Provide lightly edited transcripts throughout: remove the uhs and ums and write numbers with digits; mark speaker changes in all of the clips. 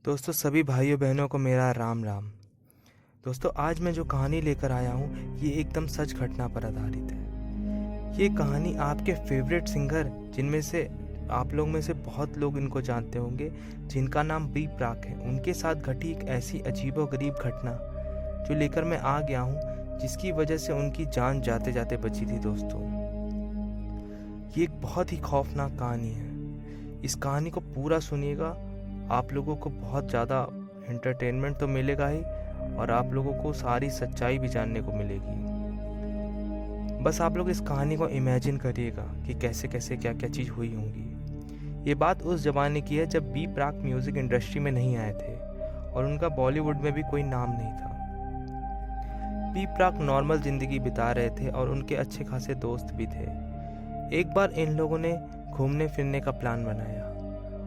Speaker 1: दोस्तों सभी भाइयों बहनों को मेरा राम राम। दोस्तों आज मैं जो कहानी लेकर आया हूँ ये एकदम सच घटना पर आधारित है। ये कहानी आपके फेवरेट सिंगर जिनमें से आप लोग में से बहुत लोग इनको जानते होंगे, जिनका नाम बी प्राक है, उनके साथ घटी एक ऐसी अजीबोगरीब घटना जो लेकर मैं आ गया हूँ, जिसकी वजह से उनकी जान जाते जाते बची थी। दोस्तों ये एक बहुत ही खौफनाक कहानी है। इस कहानी को पूरा सुनिएगा, आप लोगों को बहुत ज़्यादा एंटरटेनमेंट तो मिलेगा ही और आप लोगों को सारी सच्चाई भी जानने को मिलेगी। बस आप लोग इस कहानी को इमेजिन करिएगा कि कैसे कैसे क्या क्या चीज़ हुई होंगी। ये बात उस ज़माने की है जब बी प्राक म्यूज़िक इंडस्ट्री में नहीं आए थे और उनका बॉलीवुड में भी कोई नाम नहीं था। बी प्राक नॉर्मल ज़िंदगी बिता रहे थे और उनके अच्छे खासे दोस्त भी थे। एक बार इन लोगों ने घूमने फिरने का प्लान बनाया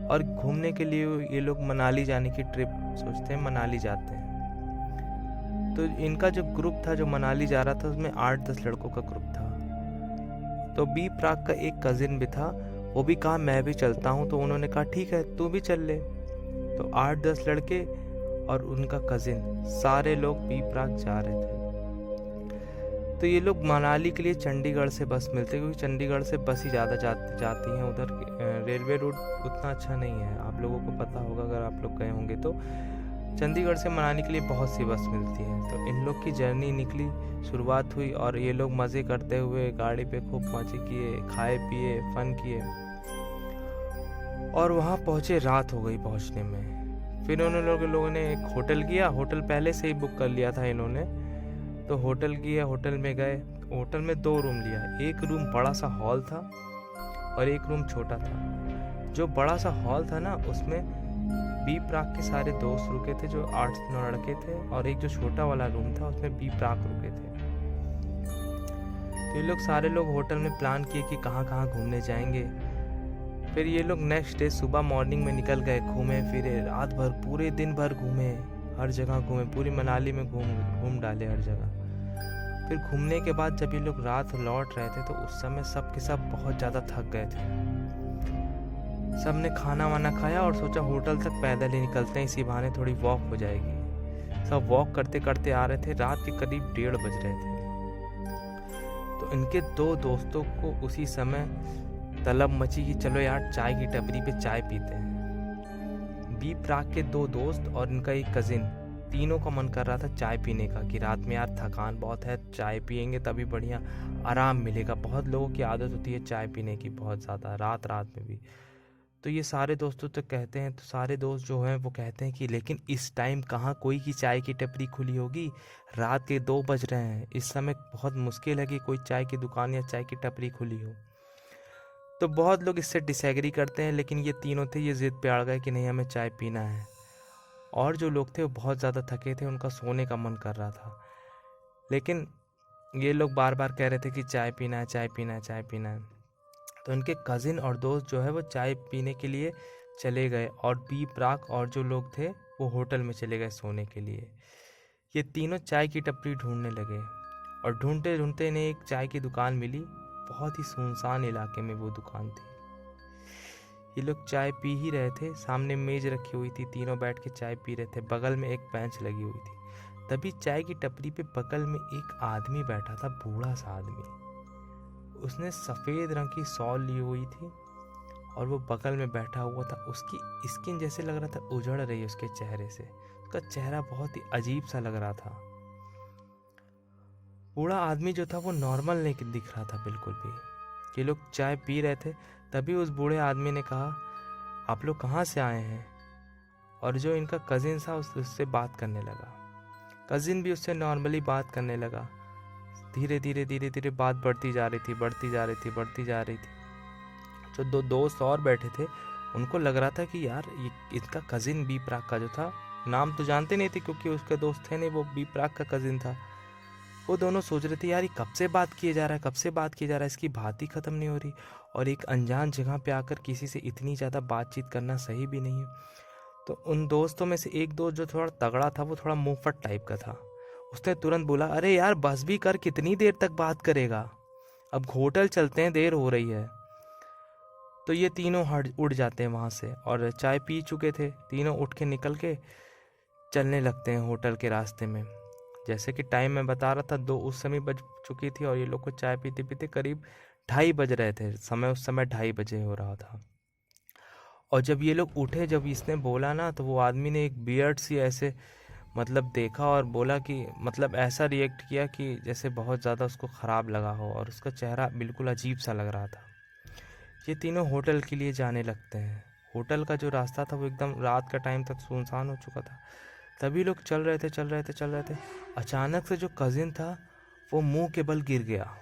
Speaker 1: और घूमने के लिए ये लोग मनाली जाने की ट्रिप सोचते हैं, मनाली जाते हैं। तो इनका जो ग्रुप था जो मनाली जा रहा था उसमें 8-10 लड़कों का ग्रुप था। तो बी प्राक का एक कज़िन भी था, वो भी कहा मैं भी चलता हूँ। तो उन्होंने कहा ठीक है तू भी चल ले। तो 8-10 लड़के और उनका कज़िन सारे लोग बी प्राक जा रहे थे। तो ये लोग मनाली के लिए चंडीगढ़ से बस मिलते, क्योंकि चंडीगढ़ से बस ही ज़्यादा जाती हैं उधर। रेलवे रूट उतना अच्छा नहीं है, आप लोगों को पता होगा अगर आप लोग गए होंगे तो। चंडीगढ़ से मनाली के लिए बहुत सी बस मिलती है। तो इन लोग की जर्नी निकली, शुरुआत हुई और ये लोग मज़े करते हुए गाड़ी पे खूब मज़े किए, खाए पिए, फन किए और वहाँ पहुँचे। रात हो गई पहुँचने में। फिर उन लोगों ने एक होटल किया, होटल पहले से ही बुक कर लिया था इन्होंने। तो होटल किया, होटल में गए। होटल में 2 रूम लिया, एक रूम बड़ा सा हॉल था और एक रूम छोटा था। जो बड़ा सा हॉल था ना उसमें बी प्राक के सारे दोस्त रुके थे, जो 8-9 लड़के थे, और एक जो छोटा वाला रूम था उसमें बी प्राक रुके थे। तो ये लोग सारे लोग होटल में प्लान किए कि कहाँ कहाँ घूमने जाएंगे। फिर ये लोग नेक्स्ट डे सुबह मॉर्निंग में निकल गए, घूमे फिरे, रात भर पूरे दिन भर घूमे, हर जगह घूमे, पूरी मनाली में घूम डाले हर जगह। फिर घूमने के बाद जब ये लोग रात लौट रहे थे तो उस समय सब के सब बहुत ज़्यादा थक गए थे। सब ने खाना वाना खाया और सोचा होटल तक पैदल ही निकलते हैं, इसी बहाने थोड़ी वॉक हो जाएगी। सब वॉक करते करते आ रहे थे, रात के करीब 1:30 बज रहे थे। तो इनके 2 दोस्तों को उसी समय तलब मची कि चलो यार चाय की टपरी पे चाय पीते हैं। बी प्राक के 2 दोस्त और इनका एक कज़िन, तीनों का मन कर रहा था चाय पीने का कि रात में यार थकान बहुत है, चाय पियेंगे तभी बढ़िया आराम मिलेगा। बहुत लोगों की आदत होती है चाय पीने की बहुत ज़्यादा, रात में भी। तो ये सारे दोस्तों तो कहते हैं, तो सारे दोस्त जो हैं वो कहते हैं कि लेकिन इस टाइम कहाँ कोई की चाय की टपरी खुली होगी, रात के 2 बज रहे हैं, इस समय बहुत मुश्किल है कि कोई चाय की दुकान या चाय की टपरी खुली हो। तो बहुत लोग इससे डिसएग्री करते हैं, लेकिन ये तीनों थे, ये जिद पे अड़ गए कि नहीं हमें चाय पीना है। और जो लोग थे वो बहुत ज़्यादा थके थे, उनका सोने का मन कर रहा था, लेकिन ये लोग बार बार कह रहे थे कि चाय पीना है, चाय पीना है, चाय पीना है। तो उनके कज़िन और दोस्त जो है वो चाय पीने के लिए चले गए और बी प्राक और जो लोग थे वो होटल में चले गए सोने के लिए। ये तीनों चाय की टपरी ढूंढने लगे और ढूंढते ढूंढते इन्हें एक चाय की दुकान मिली। बहुत ही सुनसान इलाके में वो दुकान थी। ये लोग चाय पी ही रहे थे, सामने मेज रखी हुई थी, तीनों बैठ के चाय पी रहे थे, बगल में एक बेंच लगी हुई थी। तभी चाय की टपरी पे बगल में एक आदमी बैठा था, बूढ़ा सा आदमी। उसने सफ़ेद रंग की शॉल ली हुई थी और वो बगल में बैठा हुआ था। उसकी स्किन जैसे लग रहा था उजड़ रही है उसके चेहरे से, उसका चेहरा बहुत ही अजीब सा लग रहा था। बूढ़ा आदमी जो था वो नॉर्मल नहीं दिख रहा था बिल्कुल भी। ये लोग चाय पी रहे थे, तभी उस बूढ़े आदमी ने कहा आप लोग कहाँ से आए हैं। और जो इनका कज़िन था उससे बात करने लगा। कज़िन भी उससे नॉर्मली बात करने लगा। धीरे धीरे धीरे धीरे बात बढ़ती जा रही थी, बढ़ती जा रही थी, बढ़ती जा रही थी। जो 2 दोस्त और बैठे थे उनको लग रहा था कि यार ये इनका कज़िन बी प्राक का जो था, नाम तो जानते नहीं थे क्योंकि उसके दोस्त थे नहीं, वो बी प्राक का कज़िन था। वो दोनों सोच रहे थे यार ये कब से बात किए जा रहा है, कब से बात किए जा रहा है, इसकी बात ही ख़त्म नहीं हो रही। और एक अनजान जगह पे आकर किसी से इतनी ज़्यादा बातचीत करना सही भी नहीं है। तो उन दोस्तों में से एक दोस्त जो थोड़ा तगड़ा था, वो थोड़ा मुंहफट टाइप का था। उसने तुरंत बोला अरे यार बस भी कर, कितनी देर तक बात करेगा, अब होटल चलते हैं, देर हो रही है। तो ये तीनों हट उड़ जाते हैं वहाँ से, और चाय पी चुके थे तीनों, उठ के निकल के चलने लगते हैं होटल के रास्ते में। जैसे कि टाइम मैं बता रहा था 2 उस समय बज चुकी थी, और ये लोग को चाय पीते पीते करीब 2:30 बज रहे थे। समय उस समय 2:30 बजे हो रहा था। और जब ये लोग उठे, जब इसने बोला ना, तो वो आदमी ने एक बियर्ड सी ऐसे मतलब देखा और बोला कि मतलब ऐसा रिएक्ट किया कि जैसे बहुत ज़्यादा उसको ख़राब लगा हो, और उसका चेहरा बिल्कुल अजीब सा लग रहा था। ये तीनों होटल के लिए जाने लगते हैं। होटल का जो रास्ता था वो एकदम रात का टाइम तक सुनसान हो चुका था। तभी लोग चल रहे थे। अचानक से जो कज़िन था वो मुंह के बल गिर गया।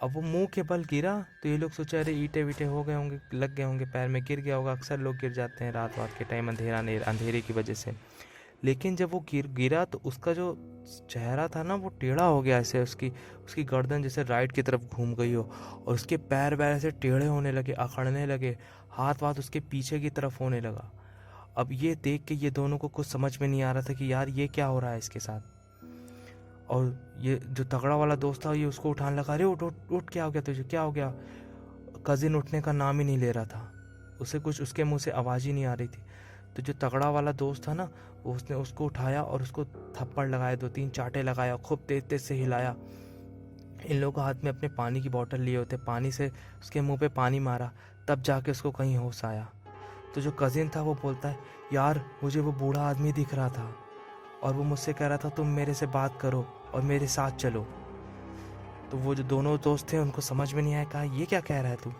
Speaker 1: अब वो मुंह के बल गिरा तो ये लोग सोचे अरे ईंटे वीटे हो गए होंगे, लग गए होंगे, पैर में गिर गया होगा। अक्सर लोग गिर जाते हैं रात के टाइम, अंधेरे की वजह से। लेकिन जब वो गिरा तो उसका जो चेहरा था ना वो टेढ़ा हो गया, ऐसे उसकी गर्दन जैसे राइट की तरफ घूम गई हो, और उसके पैर वैर ऐसे टेढ़े होने लगे, अकड़ने लगे, हाथ वाथ उसके पीछे की तरफ होने लगा। अब ये देख के ये दोनों को कुछ समझ में नहीं आ रहा था कि यार ये क्या हो रहा है इसके साथ। और ये जो तगड़ा वाला दोस्त था ये उसको उठाने लगा, अरे उठ उठ उठ, क्या हो गया तुझे, क्या हो गया। कज़िन उठने का नाम ही नहीं ले रहा था, उसे कुछ उसके मुंह से आवाज़ ही नहीं आ रही थी। तो जो तगड़ा वाला दोस्त था ना, उसने उसको उठाया और उसको थप्पड़ लगाया, 2-3 चांटे लगाया, खूब तेज तेज से हिलाया। इन लोगों के हाथ में अपने पानी की बोतल लिए होते, पानी से उसके मुंह पे पानी मारा, तब जाके उसको कहीं होश आया। तो जो कज़िन था वो बोलता है, यार मुझे वो बूढ़ा आदमी दिख रहा था, और वो मुझसे कह रहा था तुम मेरे से बात करो और मेरे साथ चलो। तो वो जो दोनों दोस्त थे उनको समझ में नहीं आया, कहा ये क्या कह रहा है तू।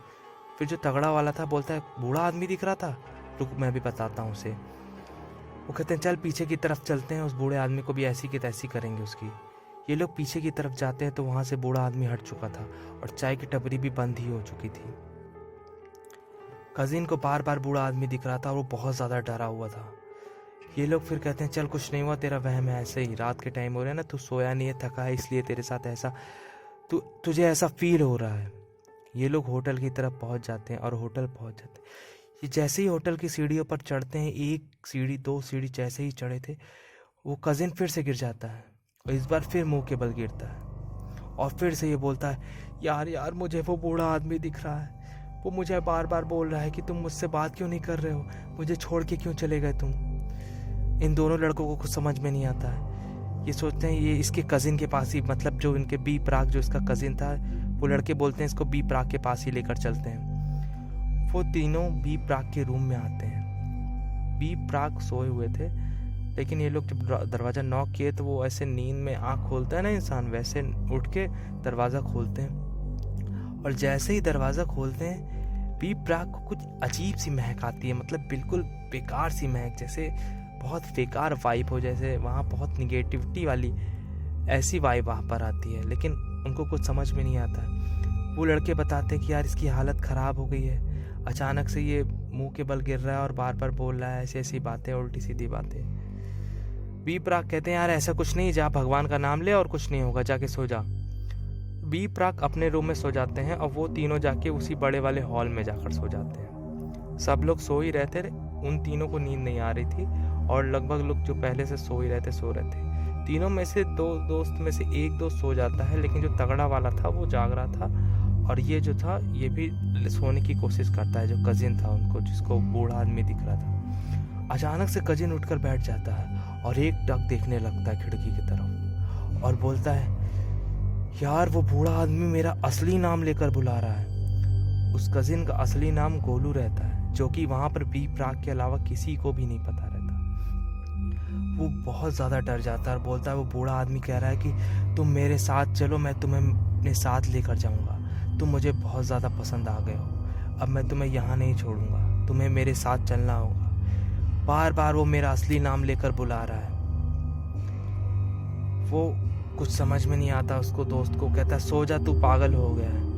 Speaker 1: फिर जो तगड़ा वाला था बोलता है, बूढ़ा आदमी दिख रहा था, रुक मैं भी बताता हूँ उसे। वो कहते हैं चल पीछे की तरफ चलते हैं, उस बूढ़े आदमी को भी ऐसी की तैसी करेंगे उसकी। ये लोग पीछे की तरफ जाते हैं तो वहाँ से बूढ़ा आदमी हट चुका था, और चाय की टपरी भी बंद ही हो चुकी थी। कज़िन को बार बार बूढ़ा आदमी दिख रहा था और वो बहुत ज़्यादा डरा हुआ था। ये लोग फिर कहते हैं चल कुछ नहीं हुआ, तेरा वहम है, ऐसे ही रात के टाइम हो रहा है ना, तू सोया नहीं है, थका है, इसलिए तेरे साथ ऐसा तुझे ऐसा फील हो रहा है। ये लोग होटल की तरफ पहुंच जाते हैं, और होटल पहुंच जाते हैं। ये जैसे ही होटल की सीढ़ियों पर चढ़ते हैं, 1 सीढ़ी 2 सीढ़ी जैसे ही चढ़े थे, वो कज़िन फिर से गिर जाता है, और इस बार फिर मुंह के बल गिरता है, और फिर से ये बोलता है, यार मुझे वो बूढ़ा आदमी दिख रहा है, वो मुझे बार बार बोल रहा है कि तुम मुझसे बात क्यों नहीं कर रहे हो, मुझे छोड़ के क्यों चले गए तुम। इन दोनों लड़कों को कुछ समझ में नहीं आता है। ये सोचते हैं ये इसके कज़िन के पास ही, मतलब जो इनके बी प्राक जो इसका कज़िन था, वो लड़के बोलते हैं इसको बी प्राक के पास ही लेकर चलते हैं। वो तीनों बी प्राक के रूम में आते हैं। बी प्राक सोए हुए थे, लेकिन ये लोग जब दरवाज़ा नॉक किए तो वो ऐसे नींद में आँख खोलता है ना इंसान, वैसे उठ के दरवाज़ा खोलते हैं। और जैसे ही दरवाज़ा खोलते हैं, बी प्राक को कुछ अजीब सी महक आती है, मतलब बिल्कुल बेकार सी महक, जैसे बहुत बेकार वाइब हो, जैसे वहाँ बहुत निगेटिविटी वाली ऐसी वाइब वहाँ पर आती है। लेकिन उनको कुछ समझ में नहीं आता। वो लड़के बताते हैं कि यार इसकी हालत ख़राब हो गई है, अचानक से ये मुंह के बल गिर रहा है और बार बार बोल रहा है ऐसी ऐसी बातें, उल्टी सीधी बातें। बी प्राक कहते हैं यार ऐसा कुछ नहीं, जा भगवान का नाम ले और कुछ नहीं होगा, जाके सो जा। बी प्राक अपने रूम में सो जाते हैं, और वो तीनों जाके उसी बड़े वाले हॉल में जाकर सो जाते हैं। सब लोग सो ही रहते, उन तीनों को नींद नहीं आ रही थी, और लगभग लोग जो पहले से सो रहे थे। तीनों में से 2 दोस्त में से एक दोस्त सो जाता है, लेकिन जो तगड़ा वाला था वो जाग रहा था, और ये जो था ये भी सोने की कोशिश करता है, जो कज़िन था उनको, जिसको बूढ़ा आदमी दिख रहा था। अचानक से कज़िन उठकर बैठ जाता है और एक टक देखने लगता है खिड़की की तरफ, और बोलता है, यार वो बूढ़ा आदमी मेरा असली नाम लेकर बुला रहा है। उस कज़िन का असली नाम गोलू रहता है, जो कि वहाँ पर बी प्राक के अलावा किसी को भी नहीं पता रहता। वो बहुत ज़्यादा डर जाता है और बोलता है, वो बूढ़ा आदमी कह रहा है कि तुम मेरे साथ चलो, मैं तुम्हें अपने साथ लेकर जाऊँगा, तुम मुझे बहुत ज़्यादा पसंद आ गए हो, अब मैं तुम्हें यहाँ नहीं छोड़ूंगा, तुम्हें मेरे साथ चलना होगा। बार बार वो मेरा असली नाम लेकर बुला रहा है। वो कुछ समझ में नहीं आता उसको, दोस्त को कहता है, सो जा, तू पागल हो गया है।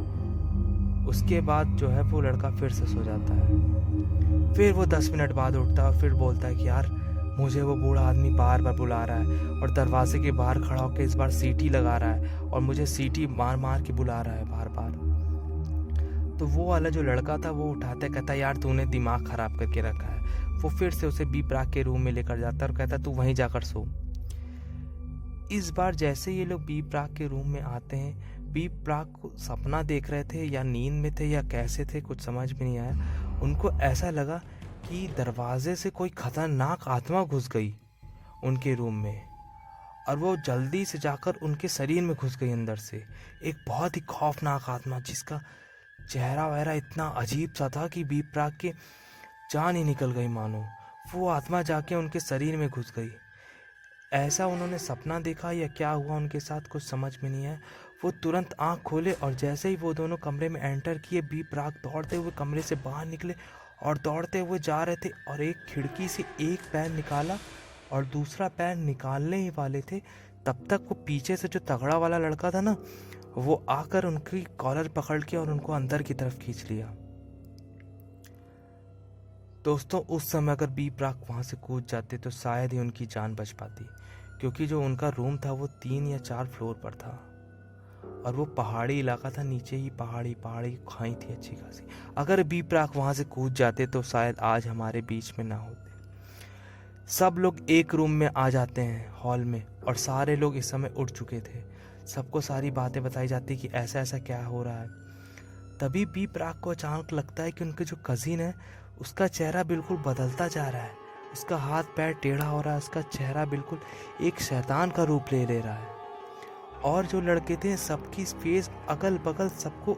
Speaker 1: उसके बाद जो है वो लड़का फिर से सो जाता है। फिर वो 10 मिनट बाद उठता है और फिर बोलता है कि यार मुझे वो बूढ़ा आदमी बार बार बुला रहा है, और दरवाजे के बाहर खड़ा होकर इस बार सीटी लगा रहा है, और मुझे सीटी मार मार के बुला रहा है बार बार। तो वो वाला जो लड़का था वो उठाता है, कहता है, यार तूने दिमाग ख़राब करके रखा है। वो फिर से उसे बी प्राक के रूम में लेकर जाता है और कहता है, तू वहीं जाकर सो। इस बार जैसे ये लोग बी प्राक के रूम में आते हैं, बी प्राक को सपना देख रहे थे या नींद में थे या कैसे थे, कुछ समझ में नहीं आया। उनको ऐसा लगा कि दरवाजे से कोई खतरनाक आत्मा घुस गई उनके रूम में, और वो जल्दी से जाकर उनके शरीर में घुस गई अंदर से। एक बहुत ही खौफनाक आत्मा जिसका चेहरा वहरा इतना अजीब सा था कि बी प्राक के जान ही निकल गई मानो। वो आत्मा जाके उनके शरीर में घुस गई। ऐसा उन्होंने सपना देखा या क्या हुआ उनके साथ, कुछ समझ में नहीं आया। वो तुरंत आंख खोले और जैसे ही वो दोनों कमरे में एंटर किए, बी प्राक दौड़ते हुए कमरे से बाहर निकले और दौड़ते हुए जा रहे थे, और एक खिड़की से एक पैर निकाला और दूसरा पैर निकालने ही वाले थे, तब तक वो पीछे से जो तगड़ा वाला लड़का था ना, वो आकर उनकी कॉलर पकड़ के और उनको अंदर की तरफ खींच लिया। दोस्तों, उस समय अगर बी प्राक वहाँ से कूद जाते तो शायद ही उनकी जान बच पाती, क्योंकि जो उनका रूम था वो 3 या 4 फ्लोर पर था और वो पहाड़ी इलाका था, नीचे ही पहाड़ी खाई थी अच्छी खासी। अगर बी प्राक वहाँ से कूद जाते तो शायद आज हमारे बीच में ना होते। सब लोग एक रूम में आ जाते हैं, हॉल में, और सारे लोग इस समय उठ चुके थे। सबको सारी बातें बताई जाती कि ऐसा ऐसा क्या हो रहा है। तभी बी प्राक को अचानक लगता है कि उनके जो कजिन है उसका चेहरा बिल्कुल बदलता जा रहा है, उसका हाथ पैर टेढ़ा हो रहा है, उसका चेहरा बिल्कुल एक शैतान का रूप ले रहा है। और जो लड़के थे सबकी फेस अगल बगल सबको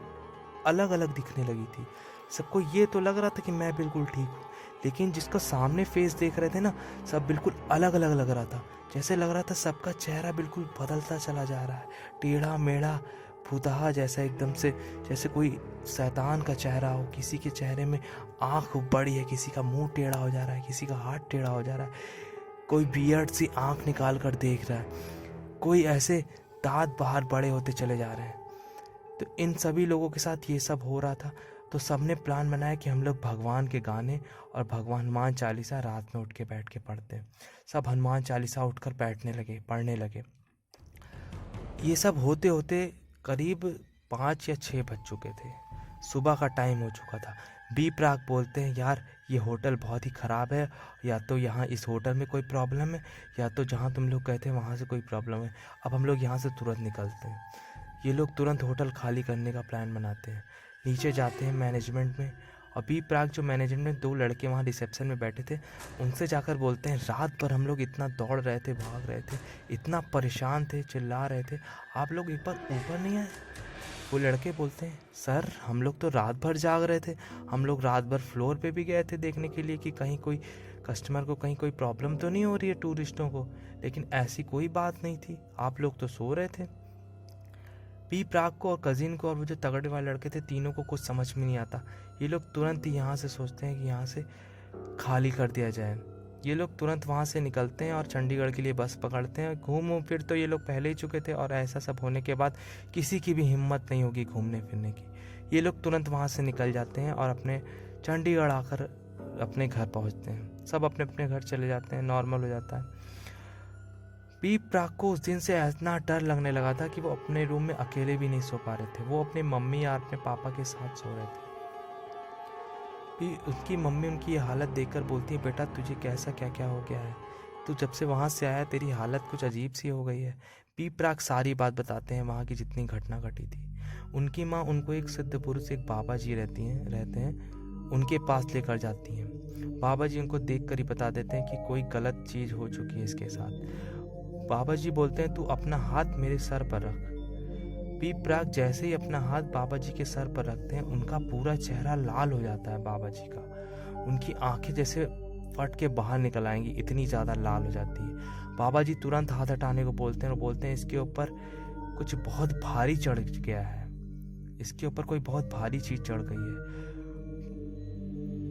Speaker 1: अलग अलग दिखने लगी थी। सबको ये तो लग रहा था कि मैं बिल्कुल ठीक हूँ, लेकिन जिसका सामने फेस देख रहे थे ना, सब बिल्कुल अलग अलग लग रहा था। जैसे लग रहा था सबका चेहरा बिल्कुल बदलता चला जा रहा है, टेढ़ा मेढ़ा भूतहा जैसा, एकदम से जैसे कोई शैतान का चेहरा हो। किसी के चेहरे में आँख बड़ी है, किसी का मुंह टेढ़ा हो जा रहा है, किसी का हाथ टेढ़ा हो जा रहा है, कोई बियर्ड सी आँख निकाल कर देख रहा है, कोई ऐसे दांत बाहर बड़े होते चले जा रहे हैं। तो इन सभी लोगों के साथ ये सब हो रहा था। तो सबने प्लान बनाया कि हम लोग भगवान के गाने और भगवान हनुमान चालीसा रात में उठ के बैठ के पढ़ते हैं। सब हनुमान चालीसा उठकर पढ़ने लगे। ये सब होते होते करीब 5 या 6 बज चुके थे, सुबह का टाइम हो चुका था। बी प्राक बोलते हैं, यार ये होटल बहुत ही ख़राब है, या तो यहाँ इस होटल में कोई प्रॉब्लम है, या तो जहाँ तुम लोग गए थे वहाँ से कोई प्रॉब्लम है। अब हम लोग यहाँ से तुरंत निकलते हैं। ये लोग तुरंत होटल खाली करने का प्लान बनाते हैं। नीचे जाते हैं मैनेजमेंट में, और बी प्राक जो मैनेजमेंट में 2 लड़के वहाँ रिसेप्शन में बैठे थे, उनसे जाकर बोलते हैं, रात भर हम लोग इतना दौड़ रहे थे, भाग रहे थे, इतना परेशान थे, चिल्ला रहे थे, आप लोग एक बार ऊपर नहीं आए? वो लड़के बोलते हैं, सर हम लोग तो रात भर जाग रहे थे, हम लोग रात भर फ्लोर पे भी गए थे देखने के लिए कि कहीं कोई कस्टमर को कहीं कोई प्रॉब्लम तो नहीं हो रही है, टूरिस्टों को, लेकिन ऐसी कोई बात नहीं थी, आप लोग तो सो रहे थे। बी प्राक को और कजिन को और वो जो तगड़े वाले लड़के थे, तीनों को कुछ समझ में नहीं आता। ये लोग तुरंत ही यहाँ से सोचते हैं कि यहाँ से खाली कर दिया जाए। ये लोग तुरंत वहाँ से निकलते हैं और चंडीगढ़ के लिए बस पकड़ते हैं। घूम फिर तो ये लोग पहले ही चुके थे, और ऐसा सब होने के बाद किसी की भी हिम्मत नहीं होगी घूमने फिरने की। ये लोग तुरंत वहाँ से निकल जाते हैं और अपने चंडीगढ़ आकर अपने घर पहुँचते हैं। सब अपने अपने घर चले जाते हैं, नॉर्मल हो जाता है। बी प्राक को उस दिन से इतना डर लगने लगा था कि वो अपने रूम में अकेले भी नहीं सो पा रहे थे। वो अपनी मम्मी या अपने पापा के साथ सो रहे थे। भी उसकी मम्मी उनकी ये हालत देखकर बोलती है, बेटा तुझे कैसा क्या क्या हो गया है, तू जब से वहाँ से आया तेरी हालत कुछ अजीब सी हो गई है। बी प्राक सारी बात बताते हैं, वहाँ की जितनी घटना घटी थी। उनकी माँ उनको एक सिद्ध पुरुष, एक बाबा जी रहते हैं, उनके पास लेकर जाती हैं। बाबा जी उनको देख कर ही बता देते हैं कि कोई गलत चीज़ हो चुकी है इसके साथ। बाबा जी बोलते हैं, तू अपना हाथ मेरे सर पर रख। बी प्राक जैसे ही अपना हाथ बाबा जी के सर पर रखते हैं, उनका पूरा चेहरा लाल हो जाता है बाबा जी का। उनकी आंखें जैसे फट के बाहर निकल आएंगी, इतनी ज़्यादा लाल हो जाती है। बाबा जी तुरंत हाथ हटाने को बोलते हैं और बोलते हैं, इसके ऊपर कुछ बहुत भारी चढ़ गया है, इसके ऊपर कोई बहुत भारी चीज़ चढ़ गई है।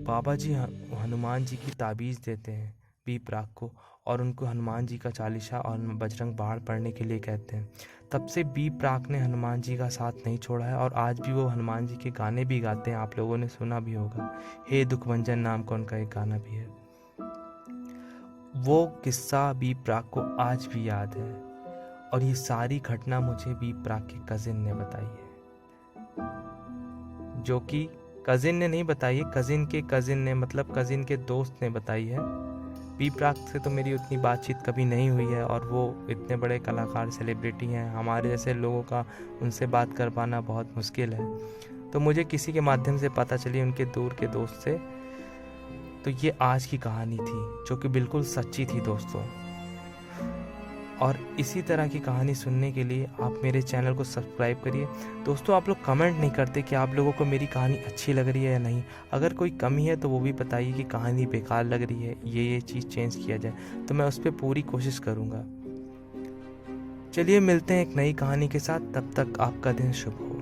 Speaker 1: बाबा जी हनुमान जी की ताबीज़ देते हैं बी प्राक को, और उनको हनुमान जी का चालीसा और बजरंग बाण पढ़ने के लिए कहते हैं। तब से बी प्राक ने हनुमान जी का साथ नहीं छोड़ा है, और आज भी वो हनुमान जी के गाने भी गाते हैं। आप लोगों ने सुना भी होगा, हे दुखभंजन नाम का उनका एक गाना भी है। वो किस्सा बी प्राक को आज भी याद है, और ये सारी घटना मुझे बी प्राक के कजिन ने बताई है, जो कि कजिन ने नहीं बताई है, कजिन के कजिन ने, मतलब कजिन के दोस्त ने बताई है। बी प्राक से तो मेरी उतनी बातचीत कभी नहीं हुई है, और वो इतने बड़े कलाकार सेलिब्रिटी हैं, हमारे जैसे लोगों का उनसे बात कर पाना बहुत मुश्किल है। तो मुझे किसी के माध्यम से पता चली उनके दूर के दोस्त से। तो ये आज की कहानी थी जो कि बिल्कुल सच्ची थी दोस्तों। और इसी तरह की कहानी सुनने के लिए आप मेरे चैनल को सब्सक्राइब करिए। दोस्तों, आप लोग कमेंट नहीं करते कि आप लोगों को मेरी कहानी अच्छी लग रही है या नहीं। अगर कोई कमी है तो वो भी बताइए कि कहानी बेकार लग रही है, ये चीज़ चेंज किया जाए, तो मैं उस पर पूरी कोशिश करूँगा। चलिए मिलते हैं एक नई कहानी के साथ, तब तक आपका दिन शुभ हो।